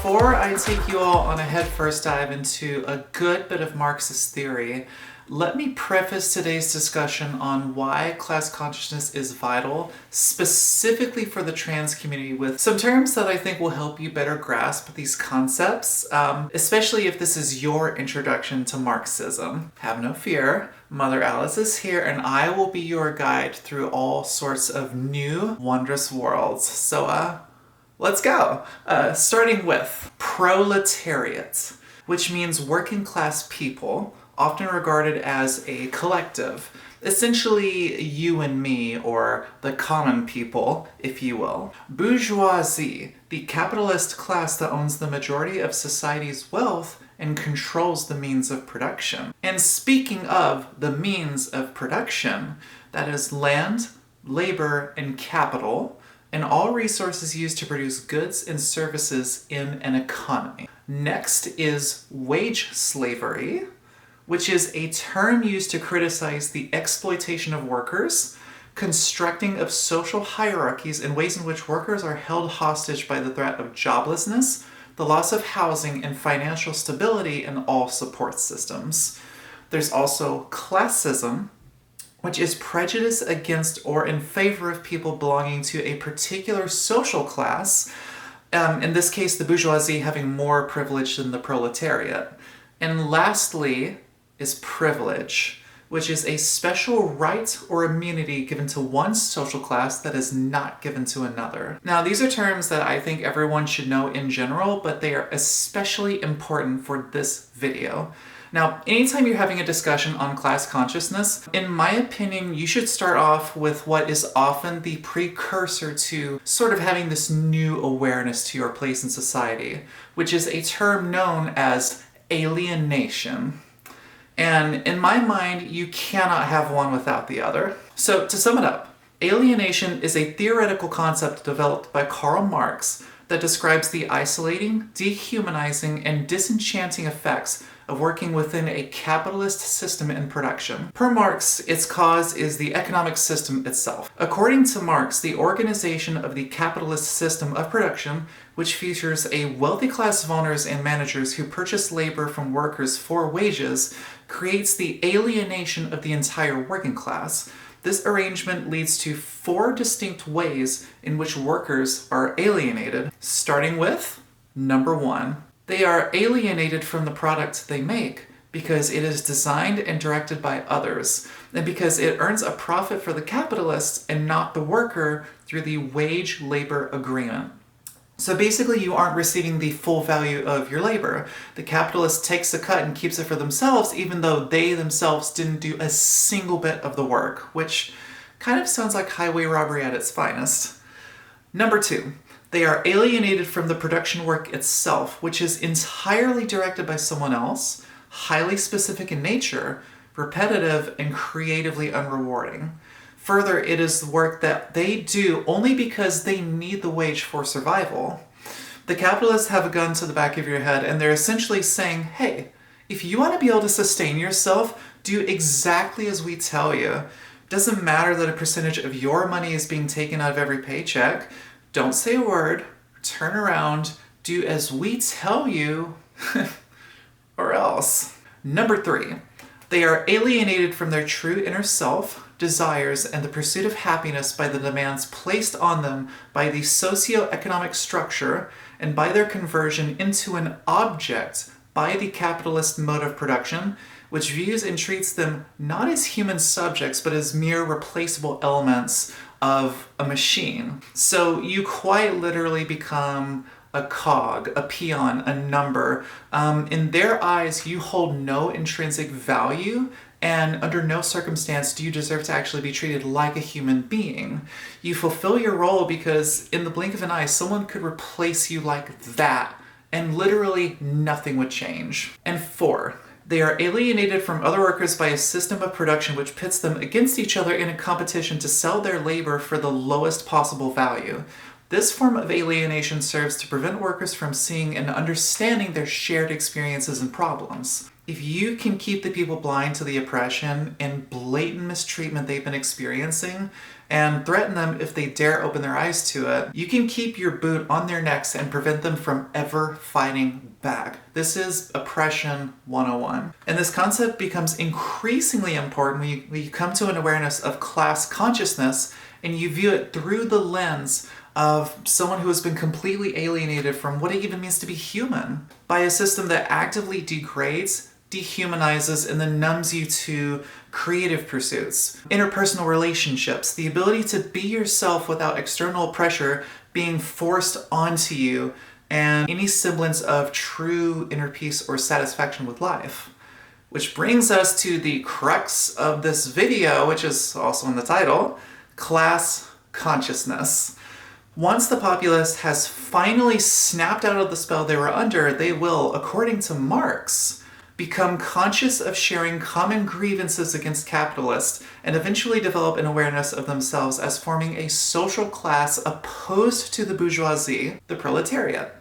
Before I take you all on a headfirst dive into a good bit of Marxist theory, let me preface today's discussion on why class consciousness is vital, specifically for the trans community, with some terms that I think will help you better grasp these concepts, especially if this is your introduction to Marxism. Have no fear, Mother Alice is here and I will be your guide through all sorts of new, wondrous worlds. So, let's go. Starting with proletariat, which means working class people, often regarded as a collective. Essentially you and me, or the common people, if you will. Bourgeoisie, the capitalist class that owns the majority of society's wealth and controls the means of production. And speaking of the means of production, that is land, labor, and capital, and all resources used to produce goods and services in an economy. Next is wage slavery, which is a term used to criticize the exploitation of workers, constructing of social hierarchies in ways in which workers are held hostage by the threat of joblessness, the loss of housing, and financial stability in all support systems. There's also classism, which is prejudice against or in favor of people belonging to a particular social class, in this case the bourgeoisie having more privilege than the proletariat. And lastly is privilege, which is a special right or immunity given to one social class that is not given to another. Now, these are terms that I think everyone should know in general, but they are especially important for this video. Now, anytime you're having a discussion on class consciousness, in my opinion, you should start off with what is often the precursor to sort of having this new awareness to your place in society, which is a term known as alienation. And in my mind, you cannot have one without the other. So to sum it up, alienation is a theoretical concept developed by Karl Marx that describes the isolating, dehumanizing, and disenchanting effects of working within a capitalist system in production. Per Marx, its cause is the economic system itself. According to Marx, the organization of the capitalist system of production, which features a wealthy class of owners and managers who purchase labor from workers for wages, creates the alienation of the entire working class. This arrangement leads to 4 distinct ways in which workers are alienated, starting with number 1. They are alienated from the product they make because it is designed and directed by others, and because it earns a profit for the capitalist and not the worker through the wage-labor agreement. So basically you aren't receiving the full value of your labor. The capitalist takes a cut and keeps it for themselves, even though they themselves didn't do a single bit of the work, which kind of sounds like highway robbery at its finest. Number 2. They are alienated from the production work itself, which is entirely directed by someone else, highly specific in nature, repetitive, and creatively unrewarding. Further, it is the work that they do only because they need the wage for survival. The capitalists have a gun to the back of your head, and they're essentially saying, hey, if you want to be able to sustain yourself, do exactly as we tell you. Doesn't matter that a percentage of your money is being taken out of every paycheck. Don't say a word, turn around, do as we tell you, or else. Number 3, they are alienated from their true inner self, desires, and the pursuit of happiness by the demands placed on them by the socio-economic structure and by their conversion into an object by the capitalist mode of production, which views and treats them not as human subjects, but as mere replaceable elements of a machine. So you quite literally become a cog, a peon, a number. In their eyes, you hold no intrinsic value, and under no circumstance do you deserve to actually be treated like a human being. You fulfill your role because in the blink of an eye, someone could replace you like that, and literally nothing would change. And 4, they are alienated from other workers by a system of production which pits them against each other in a competition to sell their labor for the lowest possible value. This form of alienation serves to prevent workers from seeing and understanding their shared experiences and problems. If you can keep the people blind to the oppression and blatant mistreatment they've been experiencing and threaten them if they dare open their eyes to it, you can keep your boot on their necks and prevent them from ever fighting back. This is oppression 101. And this concept becomes increasingly important when you come to an awareness of class consciousness and you view it through the lens of someone who has been completely alienated from what it even means to be human by a system that actively degrades, dehumanizes, and then numbs you to creative pursuits, interpersonal relationships, the ability to be yourself without external pressure being forced onto you, and any semblance of true inner peace or satisfaction with life. Which brings us to the crux of this video, which is also in the title, class consciousness. Once the populace has finally snapped out of the spell they were under, they will, according to Marx, become conscious of sharing common grievances against capitalists and eventually develop an awareness of themselves as forming a social class opposed to the bourgeoisie, the proletariat.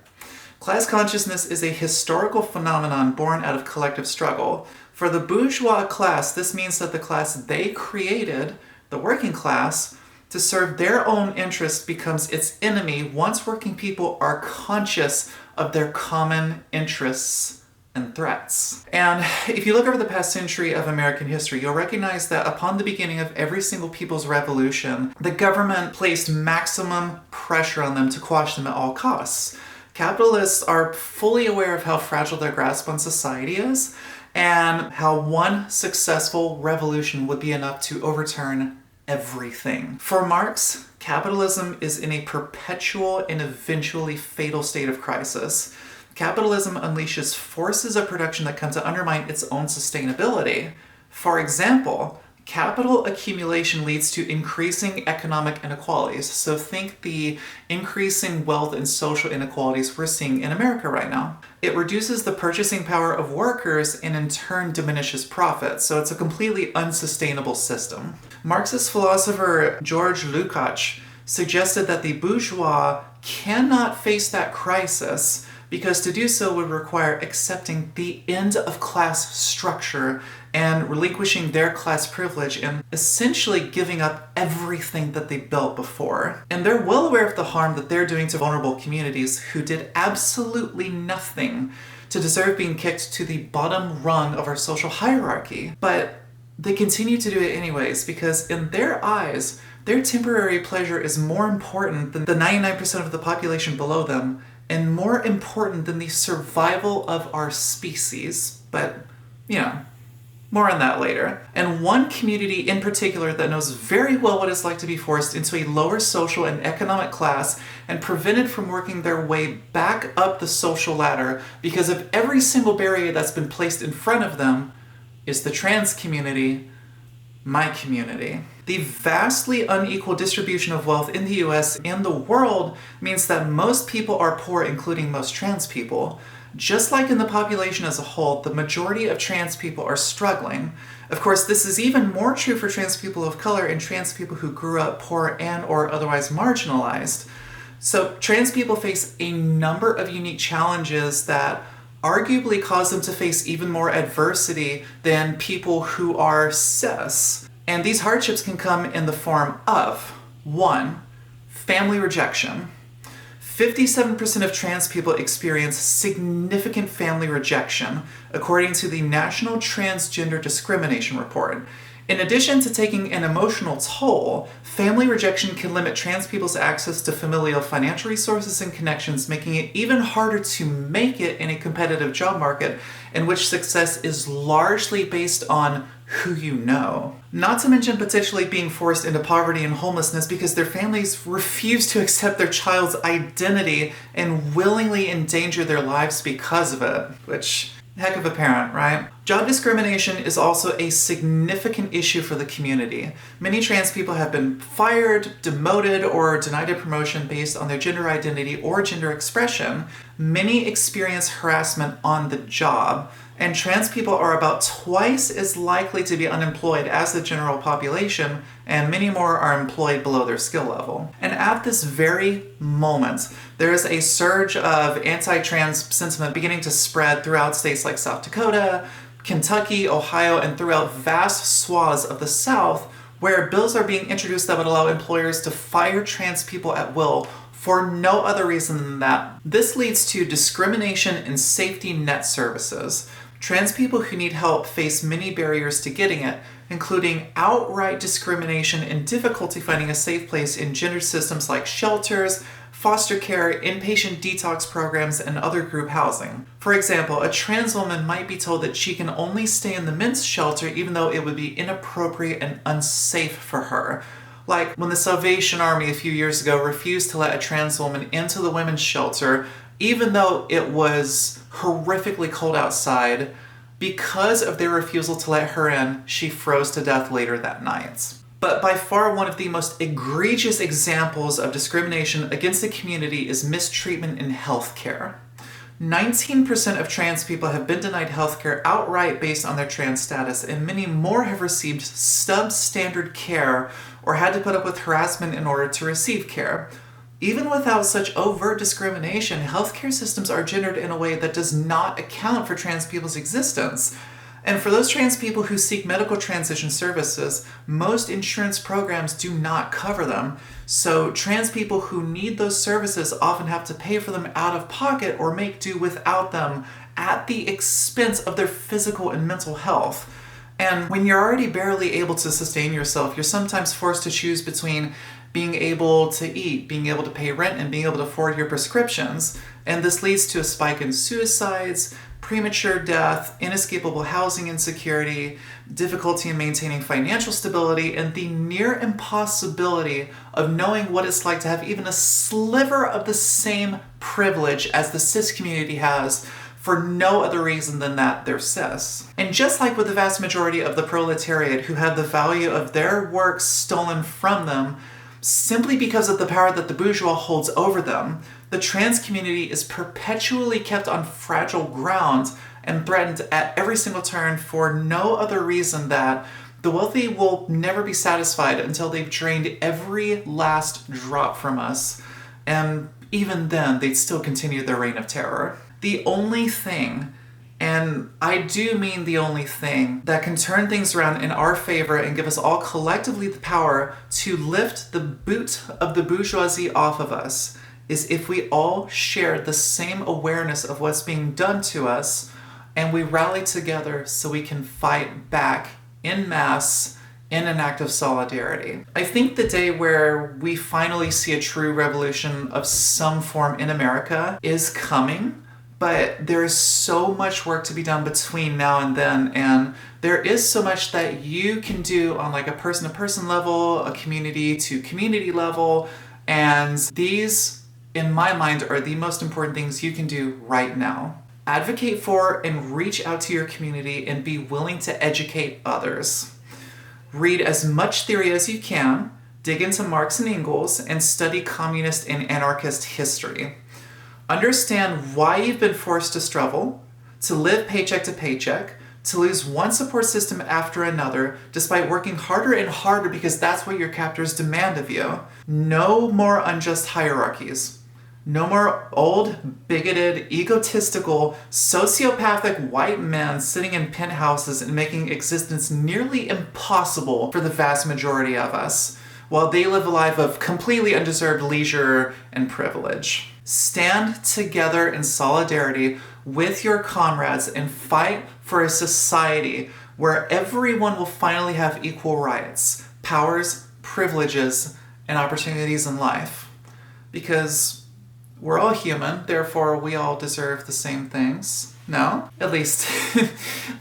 Class consciousness is a historical phenomenon born out of collective struggle. For the bourgeois class, this means that the class they created, the working class, to serve their own interests becomes its enemy once working people are conscious of their common interests and threats. And if you look over the past century of American history, you'll recognize that upon the beginning of every single people's revolution, the government placed maximum pressure on them to quash them at all costs. Capitalists are fully aware of how fragile their grasp on society is and how one successful revolution would be enough to overturn everything. For Marx, capitalism is in a perpetual and eventually fatal state of crisis. Capitalism unleashes forces of production that come to undermine its own sustainability. For example, capital accumulation leads to increasing economic inequalities. So think the increasing wealth and social inequalities we're seeing in America right now. It reduces the purchasing power of workers and in turn diminishes profits. So it's a completely unsustainable system. Marxist philosopher George Lukács suggested that the bourgeois cannot face that crisis because to do so would require accepting the end of class structure and relinquishing their class privilege and essentially giving up everything that they built before. And they're well aware of the harm that they're doing to vulnerable communities who did absolutely nothing to deserve being kicked to the bottom rung of our social hierarchy. But they continue to do it anyways because in their eyes, their temporary pleasure is more important than the 99% of the population below them and more important than the survival of our species. But, more on that later. And one community in particular that knows very well what it's like to be forced into a lower social and economic class and prevented from working their way back up the social ladder because of every single barrier that's been placed in front of them is the trans community, my community. The vastly unequal distribution of wealth in the US and the world means that most people are poor, including most trans people. Just like in the population as a whole, the majority of trans people are struggling. Of course, this is even more true for trans people of color and trans people who grew up poor and or otherwise marginalized. So trans people face a number of unique challenges that arguably cause them to face even more adversity than people who are cis. And these hardships can come in the form of 1. Family rejection. 57% of trans people experience significant family rejection, according to the National Transgender Discrimination Report. In addition to taking an emotional toll, family rejection can limit trans people's access to familial financial resources and connections, making it even harder to make it in a competitive job market in which success is largely based on who you know. Not to mention potentially being forced into poverty and homelessness because their families refuse to accept their child's identity and willingly endanger their lives because of it, which, heck of a parent, right? Job discrimination is also a significant issue for the community. Many trans people have been fired, demoted, or denied a promotion based on their gender identity or gender expression. Many experience harassment on the job, and trans people are about twice as likely to be unemployed as the general population, and many more are employed below their skill level. And at this very moment, there is a surge of anti-trans sentiment beginning to spread throughout states like South Dakota, Kentucky, Ohio, and throughout vast swaths of the South, where bills are being introduced that would allow employers to fire trans people at will for no other reason than that. This leads to discrimination in safety net services. Trans people who need help face many barriers to getting it, including outright discrimination and difficulty finding a safe place in gendered systems like shelters, foster care, inpatient detox programs, and other group housing. For example, a trans woman might be told that she can only stay in the men's shelter even though it would be inappropriate and unsafe for her. Like when the Salvation Army a few years ago refused to let a trans woman into the women's shelter, even though it was horrifically cold outside. Because of their refusal to let her in, she froze to death later that night. But by far one of the most egregious examples of discrimination against the community is mistreatment in healthcare. 19% of trans people have been denied healthcare outright based on their trans status, and many more have received substandard care or had to put up with harassment in order to receive care. Even without such overt discrimination, healthcare systems are gendered in a way that does not account for trans people's existence. And for those trans people who seek medical transition services, most insurance programs do not cover them. So trans people who need those services often have to pay for them out of pocket or make do without them at the expense of their physical and mental health. And when you're already barely able to sustain yourself, you're sometimes forced to choose between being able to eat, being able to pay rent, and being able to afford your prescriptions. And this leads to a spike in suicides, premature death, inescapable housing insecurity, difficulty in maintaining financial stability, and the near impossibility of knowing what it's like to have even a sliver of the same privilege as the cis community has for no other reason than that they're cis. And just like with the vast majority of the proletariat who had the value of their work stolen from them, simply because of the power that the bourgeois holds over them, the trans community is perpetually kept on fragile ground and threatened at every single turn for no other reason that the wealthy will never be satisfied until they've drained every last drop from us. And even then, they'd still continue their reign of terror. The only thing, and I do mean the only thing, that can turn things around in our favor and give us all collectively the power to lift the boot of the bourgeoisie off of us is if we all share the same awareness of what's being done to us and we rally together so we can fight back en masse in an act of solidarity. I think the day where we finally see a true revolution of some form in America is coming. But there is so much work to be done between now and then, and there is so much that you can do on like a person-to-person level, a community-to-community level, and these, in my mind, are the most important things you can do right now. Advocate for and reach out to your community and be willing to educate others. Read as much theory as you can, dig into Marx and Engels, and study communist and anarchist history. Understand why you've been forced to struggle, to live paycheck to paycheck, to lose one support system after another, despite working harder and harder because that's what your captors demand of you. No more unjust hierarchies. No more old, bigoted, egotistical, sociopathic white men sitting in penthouses and making existence nearly impossible for the vast majority of us, while they live a life of completely undeserved leisure and privilege. Stand together in solidarity with your comrades and fight for a society where everyone will finally have equal rights, powers, privileges, and opportunities in life. Because we're all human, therefore we all deserve the same things. No? At least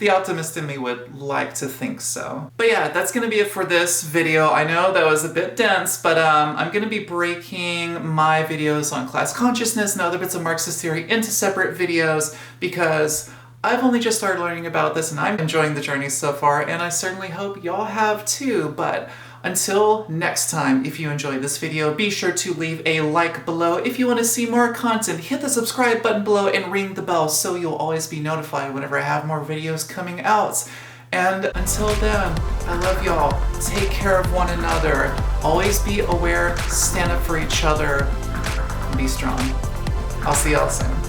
the optimist in me would like to think so. But yeah, that's gonna be it for this video. I know that was a bit dense, but I'm gonna be breaking my videos on class consciousness and other bits of Marxist theory into separate videos because I've only just started learning about this and I'm enjoying the journey so far, and I certainly hope y'all have too. But until next time, if you enjoyed this video, be sure to leave a like below. If you want to see more content, hit the subscribe button below and ring the bell so you'll always be notified whenever I have more videos coming out. And until then, I love y'all. Take care of one another. Always be aware, stand up for each other, and be strong. I'll see y'all soon.